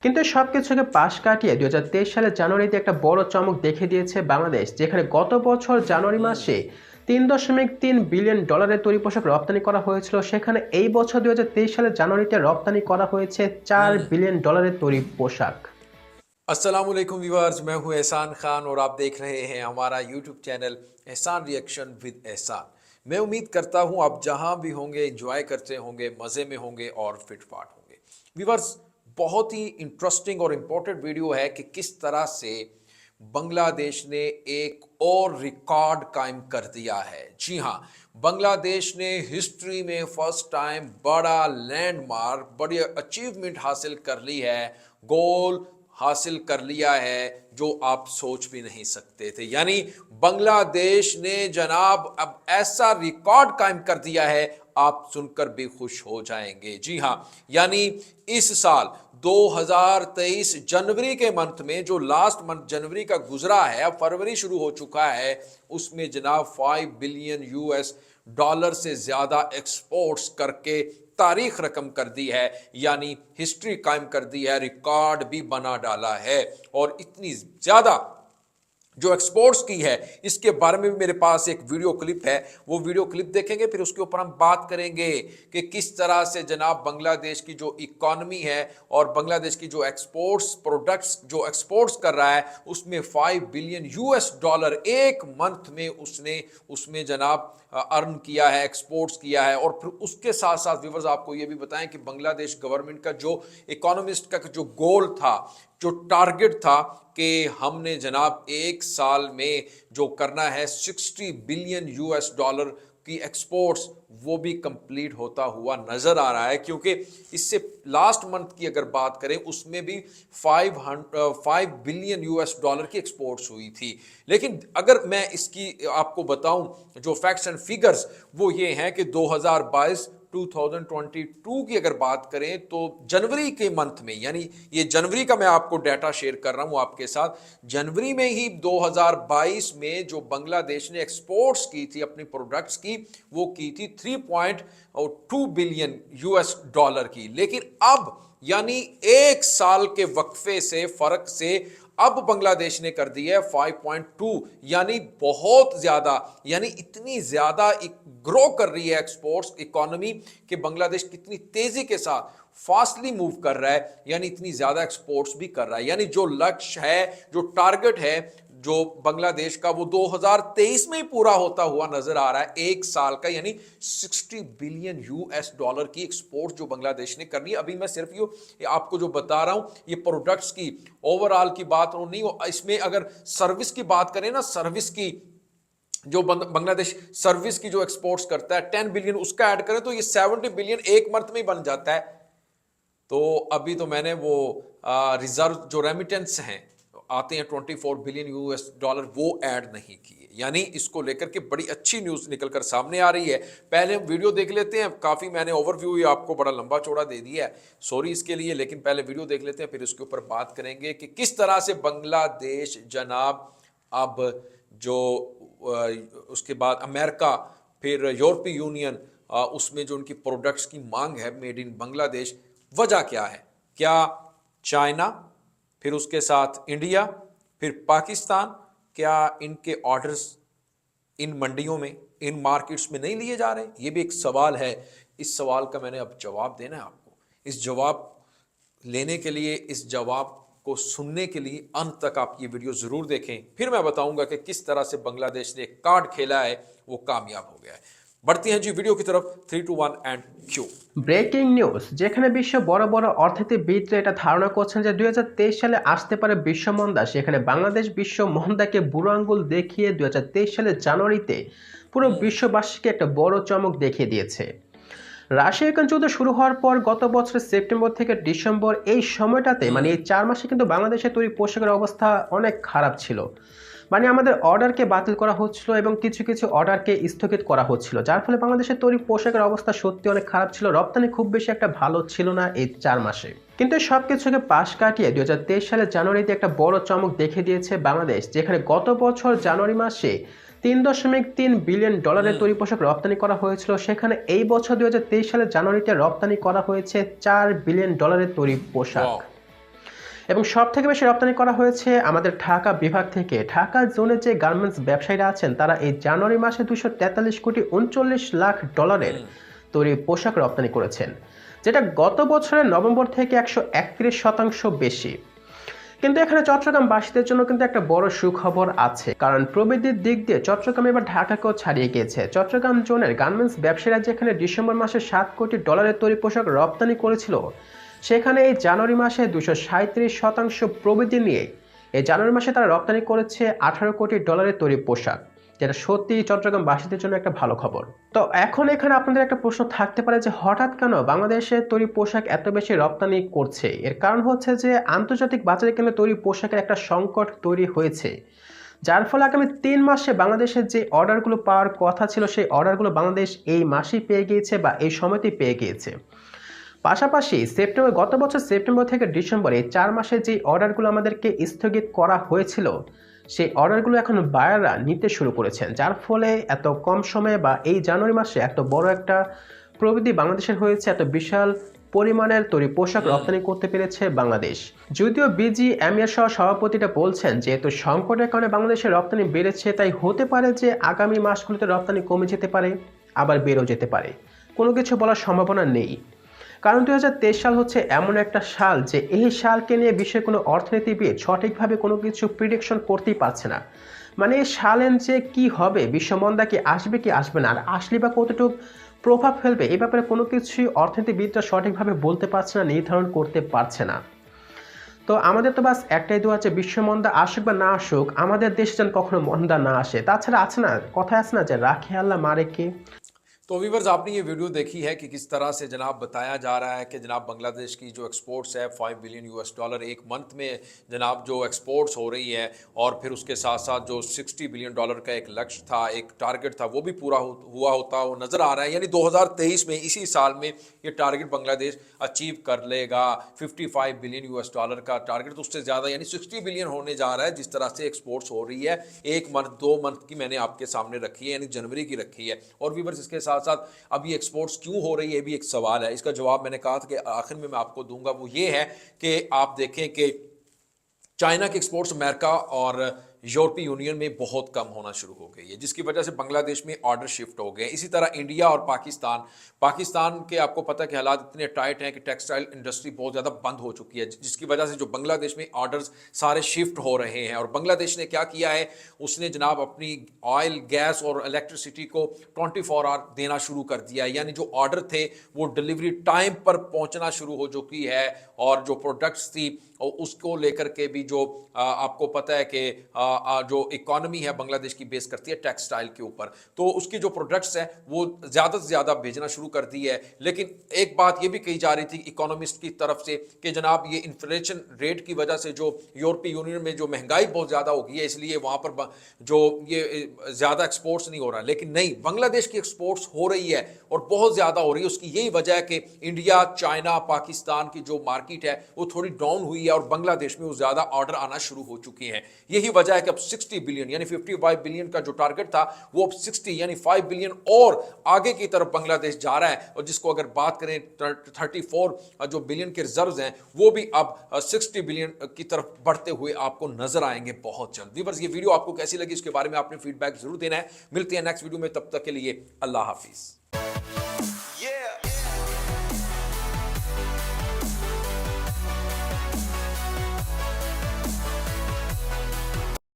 কিন্তু সবকিছুকে পাশ কাটিয়ে 2023 সালের জানুয়ারিতে একটা বড় চমক দেখে দিয়েছে বাংলাদেশ, যেখানে গত বছর জানুয়ারি মাসে $3.3 বিলিয়ন তৈরি পোশাক রপ্তানি করা হয়েছিল, সেখানে এই বছর 2023 সালের জানুয়ারিতে রপ্তানি করা হয়েছে $4 বিলিয়ন তৈরি পোশাক। अस्सलाम वालेकुम व्यूअर्स, मैं हूं एहसान खान और आप देख रहे हैं हमारा यूट्यूब चैनल एहसान रिएक्शन विद एहसान। मैं उम्मीद करता हूं आप जहां भी होंगे एंजॉय करते होंगे, मज़े में होंगे और फिट फाट होंगे। व्यूअर्स, बहुत ही इंटरेस्टिंग और इम्पोर्टेंट वीडियो है कि किस तरह से बांग्लादेश ने एक और रिकॉर्ड कायम कर दिया है। जी हाँ, बांग्लादेश ने हिस्ट्री में फर्स्ट टाइम बड़ा लैंडमार्क, बड़ी अचीवमेंट हासिल कर ली है, गोल हासिल कर लिया है जो आप सोच भी नहीं सकते थे। यानी बांग्लादेश ने जनाब अब ऐसा रिकॉर्ड कायम कर दिया है, आप सुनकर भी खुश हो जाएंगे। जी हाँ, यानी इस साल 2023 जनवरी के मंथ में, जो लास्ट मंथ जनवरी का गुजरा है, अब फरवरी शुरू हो चुका है, उसमें जनाब 5 बिलियन यूएस डॉलर से ज्यादा एक्सपोर्ट्स करके तारीख रकम कर दी है, यानी हिस्ट्री कायम कर दी है, रिकॉर्ड भी बना डाला है। और इतनी ज्यादा जो एक्सपोर्ट्स की है, इसके बारे में भी मेरे पास एक वीडियो क्लिप है, वो वीडियो क्लिप देखेंगे, फिर उसके ऊपर हम बात करेंगे कि किस तरह से जनाब बांग्लादेश की जो इकॉनमी है और बांग्लादेश की जो एक्सपोर्ट्स प्रोडक्ट्स जो एक्सपोर्ट्स कर रहा है, उसमें 5 बिलियन यूएस डॉलर एक मंथ में उसने उसमें जनाब अर्न किया है, एक्सपोर्ट्स किया है। और फिर उसके साथ साथ व्यूअर्स आपको ये भी बताएं कि बांग्लादेश गवर्नमेंट का जो इकोनॉमिस्ट का जो गोल था, जो टारगेट था कि हमने जनाब एक साल में जो करना है 60 बिलियन यूएस डॉलर की एक्सपोर्ट्स, वो भी कंप्लीट होता हुआ नजर आ रहा है। क्योंकि इससे लास्ट मंथ की अगर बात करें, उसमें भी 5 बिलियन यूएस डॉलर की एक्सपोर्ट्स हुई थी। लेकिन अगर मैं इसकी आपको बताऊं जो फैक्ट्स एंड फिगर्स, वो ये हैं कि 2022 की अगर बात करें तो जनवरी के मंथ में, यानी ये जनवरी का मैं आपको डाटा शेयर कर रहा हूं आपके साथ, जनवरी में ही 2022 में जो बांग्लादेश ने एक्सपोर्ट्स की थी अपनी प्रोडक्ट्स की, वो की थी 3.2 बिलियन यूएस डॉलर की। लेकिन अब यानी एक साल के वक्फे से, फर्क से, अब बांग्लादेश ने कर दी है 5.2, यानी बहुत ज्यादा, यानी इतनी ज्यादा ग्रो कर रही है एक्सपोर्ट्स इकोनॉमी कि बांग्लादेश कितनी तेजी के साथ फास्टली मूव कर रहा है, यानी इतनी ज्यादा एक्सपोर्ट्स भी कर रहा है। यानी जो लक्ष्य है, जो टारगेट है जो बांग्लादेश का, वो 2023 में ही पूरा होता हुआ नजर आ रहा है, एक साल का, यानी 60 बिलियन यूएस डॉलर की एक्सपोर्ट जो बांग्लादेश ने करनी है। अभी मैं सिर्फ ये आपको जो बता रहा हूं, ये प्रोडक्ट्स की ओवरऑल की बात नहीं हो, इसमें अगर सर्विस की बात करें ना, सर्विस की जो बांग्लादेश सर्विस की जो एक्सपोर्ट्स करता है 10 बिलियन, उसका ऐड करें तो ये 70 बिलियन एक मंथ में ही बन जाता है। तो अभी तो मैंने वो रिजर्व जो रेमिटेंस हैं आते हैं 24 बिलियन यूएस डॉलर, वो ऐड नहीं किए। यानी इसको लेकर के बड़ी अच्छी न्यूज़ निकलकर सामने आ रही है। पहले हम वीडियो देख लेते हैं, काफ़ी मैंने ओवरव्यू आपको बड़ा लंबा चौड़ा दे दिया है, सॉरी इसके लिए, लेकिन पहले वीडियो देख लेते हैं, फिर उसके ऊपर बात करेंगे कि किस तरह से बांग्लादेश जनाब अब जो उसके बाद अमेरिका, फिर यूरोपीय यूनियन, उसमें जो उनकी प्रोडक्ट्स की मांग है मेड इन बांग्लादेश, वजह क्या है, क्या चाइना, फिर उसके साथ इंडिया, फिर पाकिस्तान, क्या इनके ऑर्डर्स इन मंडियों में, इन मार्केट्स में नहीं लिए जा रहे? ये भी एक सवाल है। इस सवाल का मैंने अब जवाब देना है आपको। इस जवाब लेने के लिए, इस जवाब को सुनने के लिए अंत तक आप ये वीडियो जरूर देखें, फिर मैं बताऊंगा कि किस तरह से बांग्लादेश ने एक कार्ड खेला है, वो कामयाब हो गया है। बढ़ती हैं जी वीडियो की तरफ, 3 2 1 एंड क्यू। ব্রেকিং নিউজ, যেখানে বিশ্ব বড় বড় অর্থনীতিবিদরা এটা ধারণা করছেন যে 2023 সালে আসতে পারে বিশ্ব মন্দা, সেখানে বাংলাদেশ বিশ্ব মন্দাকে বুড়ো আঙ্গুল দেখিয়ে 2023 সালের জানুয়ারিতে পুরো বিশ্ববাসীকে একটা বড় চমক দেখিয়ে দিয়েছে। রাশিয়া ইউক্রেন যুদ্ধ শুরু হওয়ার পর গত বছরের সেপ্টেম্বর থেকে ডিসেম্বর, এই সময়টাতে মানে এই 4 মাসে কিন্তু বাংলাদেশের তৈরি পোশাকের অবস্থা অনেক খারাপ ছিল। মানে আমাদের অর্ডারকে বাতিল করা হচ্ছিল এবং কিছু কিছু অর্ডারকে স্থগিত করা হচ্ছিল, যার ফলে বাংলাদেশের তৈরি পোশাকের অবস্থা সত্যি অনেক খারাপ ছিল। রপ্তানি খুব বেশি একটা ভালো ছিল না এই 4 মাসে। কিন্তু সবকিছুকে পাশ কাটিয়ে 2023 সালের জানুয়ারিতে একটা বড় চমক দেখে দিয়েছে বাংলাদেশ, যেখানে গত বছর জানুয়ারি মাসে $3.3 বিলিয়ন তৈরি পোশাক রপ্তানি করা হয়েছিল, সেখানে এই বছর 2023 সালের জানুয়ারিতে রপ্তানি করা হয়েছে $4 বিলিয়ন তৈরি পোশাক। এবং সবথেকে বেশি রপ্তানি করা হয়েছে আমাদের ঢাকা বিভাগ থেকে। ঢাকা জোনে যে গার্মেন্টস ব্যবসায়ীরা আছেন তারা এই জানুয়ারি মাসে 243,39,00,000 ডলারের তৈরি পোশাক রপ্তানি করেছেন, যেটা গত বছরের নভেম্বর থেকে 131% বেশি। কিন্তু এখানে চট্টগ্রামবাসীদের জন্য কিন্তু একটা বড় সুখবর আছে, কারণ প্রবৃদ্ধির দিক দিয়ে চট্টগ্রাম এবার ঢাকাকেও ছাড়িয়ে গিয়েছে। চট্টগ্রাম জোনের গার্মেন্টস ব্যবসায়ীরা যেখানে ডিসেম্বর মাসে 7 কোটি ডলারের তৈরি পোশাক রপ্তানি করেছিল, সেখানে এই জানুয়ারি মাসে 237% প্রবৃদ্ধি নিয়ে এই জানুয়ারি মাসে তারা রপ্তানি করেছে 18 কোটি ডলারের তৈরি পোশাক, যেটা সত্যি চট্টগ্রামবাসীদের জন্য একটা ভালো খবর। তো এখন এখানে আপনাদের একটা প্রশ্ন থাকতে পারে যে হঠাৎ কেন বাংলাদেশের তৈরি পোশাক এত বেশি রপ্তানি করছে। এর কারণ হচ্ছে যে আন্তর্জাতিক বাজারে কিন্তু তৈরি পোশাকের একটা সংকট তৈরি হয়েছে, যার ফলে আগামী 3 মাসে বাংলাদেশের যে অর্ডারগুলো পাওয়ার কথা ছিল সেই অর্ডারগুলো বাংলাদেশ এই মাসেই পেয়ে গিয়েছে বা এই সময়তেই পেয়ে গিয়েছে। পাশাপাশি গত বছর সেপ্টেম্বর থেকে ডিসেম্বরে 4 মাসের যে অর্ডারগুলো আমাদেরকে স্থগিত করা হয়েছিল, সেই অর্ডারগুলো এখন বায়াররা নিতে শুরু করেছেন, যার ফলে এত কম সময়ে বা এই জানুয়ারি মাসে এত বড় একটা প্রবৃদ্ধি বাংলাদেশের হয়েছে। এত বিশাল পরিমাণের তৈরি পোশাক রপ্তানি করতে পেরেছে বাংলাদেশ। যদিও বিজিএমইএ সহ সভাপতিটা বলছেন যেহেতু সংকটের কারণে বাংলাদেশের রপ্তানি বেড়েছে, তাই হতে পারে যে আগামী মাসগুলোতে রপ্তানি কমে যেতে পারে, আবার বেড়েও যেতে পারে। কোনো কিছু বলার সম্ভাবনা নেই, কারণ 2023 সাল হচ্ছে এমন একটা সাল যে এই সালকে নিয়ে বিশ্বের কোনো অর্থনীতিবিদ সঠিকভাবে কোনো কিছু প্রিডিকশন করতেই পারছে না। মানে এই সালেন যে কি হবে, বিশ্বমন্দা কি আসবে কি আসবে না, আর আসলে বা কতটুকু প্রভাব ফেলবে, এই ব্যাপারে কোনো কিছুই অর্থনীতিবিদরা সঠিকভাবে বলতে পারছে না, নির্ধারণ করতে পারছে না। তো আমাদের তো বাস একটাই দোয়া যে বিশ্বমন্দা আসুক বা না আসুক, আমাদের দেশে যেন কখনো মন্দা না আসে। তাছাড়া আছে না, কথায় আছে না যে রাখে আল্লাহ মারে কে। तो व्यूवर्स, आपने ये वीडियो देखी है कि किस तरह से जनाब बताया जा रहा है कि जनाब बांग्लादेश की जो एक्सपोर्ट्स है 5 बिलियन यूएस डॉलर एक मंथ में जनाब जो एक्सपोर्ट्स हो रही है, और फिर उसके साथ साथ जो 60 बिलियन डॉलर का एक लक्ष्य था, एक टारगेट था, वो भी पूरा हुआ होता वो नज़र आ रहा है। यानी 2023 में इसी साल में ये टारगेट बांग्लादेश अचीव कर लेगा। 55 बिलियन यूएस डॉलर का टारगेट, तो उससे ज़्यादा यानी 60 बिलियन होने जा रहा है जिस तरह से एक्सपोर्ट्स हो रही है। एक मंथ 2 मंथ की मैंने आपके सामने रखी है, यानी जनवरी की रखी है। और व्यूवर्स, इसके साथ साथ अब ये एक्सपोर्ट्स क्यों हो रही है भी एक सवाल है। इसका जवाब मैंने कहा था कि आखिर में मैं आपको दूंगा। वो ये है कि आप देखें कि चाइना के एक्सपोर्ट्स अमेरिका और यूरोपीय यूनियन में बहुत कम होना शुरू हो गई है, जिसकी वजह से बांग्लादेश में ऑर्डर शिफ्ट हो गए। इसी तरह इंडिया और पाकिस्तान के आपको पता है कि हालात इतने टाइट हैं कि टेक्सटाइल इंडस्ट्री बहुत ज़्यादा बंद हो चुकी है, जिसकी वजह से जो बांग्लादेश में ऑर्डर्स सारे शिफ्ट हो रहे हैं। और बांग्लादेश ने क्या किया है, उसने जनाब अपनी ऑयल, गैस और इलेक्ट्रिसिटी को 24 आवर देना शुरू कर दिया है। यानी जो ऑर्डर थे वो डिलीवरी टाइम पर पहुंचना शुरू हो चुकी है। और जो प्रोडक्ट्स थी उसको लेकर के भी जो आपको पता है कि जो इकोनॉमी है बांग्लादेश की बेस करती है टेक्सटाइल के ऊपर, तो उसकी जो प्रोडक्ट्स हैं वो ज़्यादा से ज़्यादा भेजना शुरू कर दी है। लेकिन एक बात ये भी कही जा रही थी इकोनॉमिस्ट की तरफ से कि जनाब ये इन्फ्लेशन रेट की वजह से जो यूरोपीय यूनियन में जो महंगाई बहुत ज़्यादा हो गई है, इसलिए वहाँ पर जो ये ज़्यादा एक्सपोर्ट्स नहीं हो रहा। लेकिन नहीं, बांग्लादेश की एक्सपोर्ट्स हो रही है और बहुत ज़्यादा हो रही है। उसकी यही वजह है कि इंडिया, चाइना, पाकिस्तान की जो मार्केट है वो थोड़ी डाउन हुई है और बांग्लादेश में वो ज़्यादा ऑर्डर आना शुरू हो चुके हैं। यही वजह है कि अब 60 बिलियन यानी 55 बिलियन का जो टारगेट था वो अब 60 यानी 5 बिलियन और आगे की तरफ बांग्लादेश जा रहा है। और जिसको अगर बात करें 34 जो बिलियन के रिजर्व्स हैं वो भी अब 60 बिलियन की तरफ बढ़ते हुए आपको नजर आएंगे बहुत जल्द। व्यूअर्स, ये वीडियो आपको कैसी लगी उसके बारे में आपने फीडबैक जरूर देना है। मिलते हैं नेक्स्ट वीडियो में, तब तक के लिए अल्लाह हाफिज।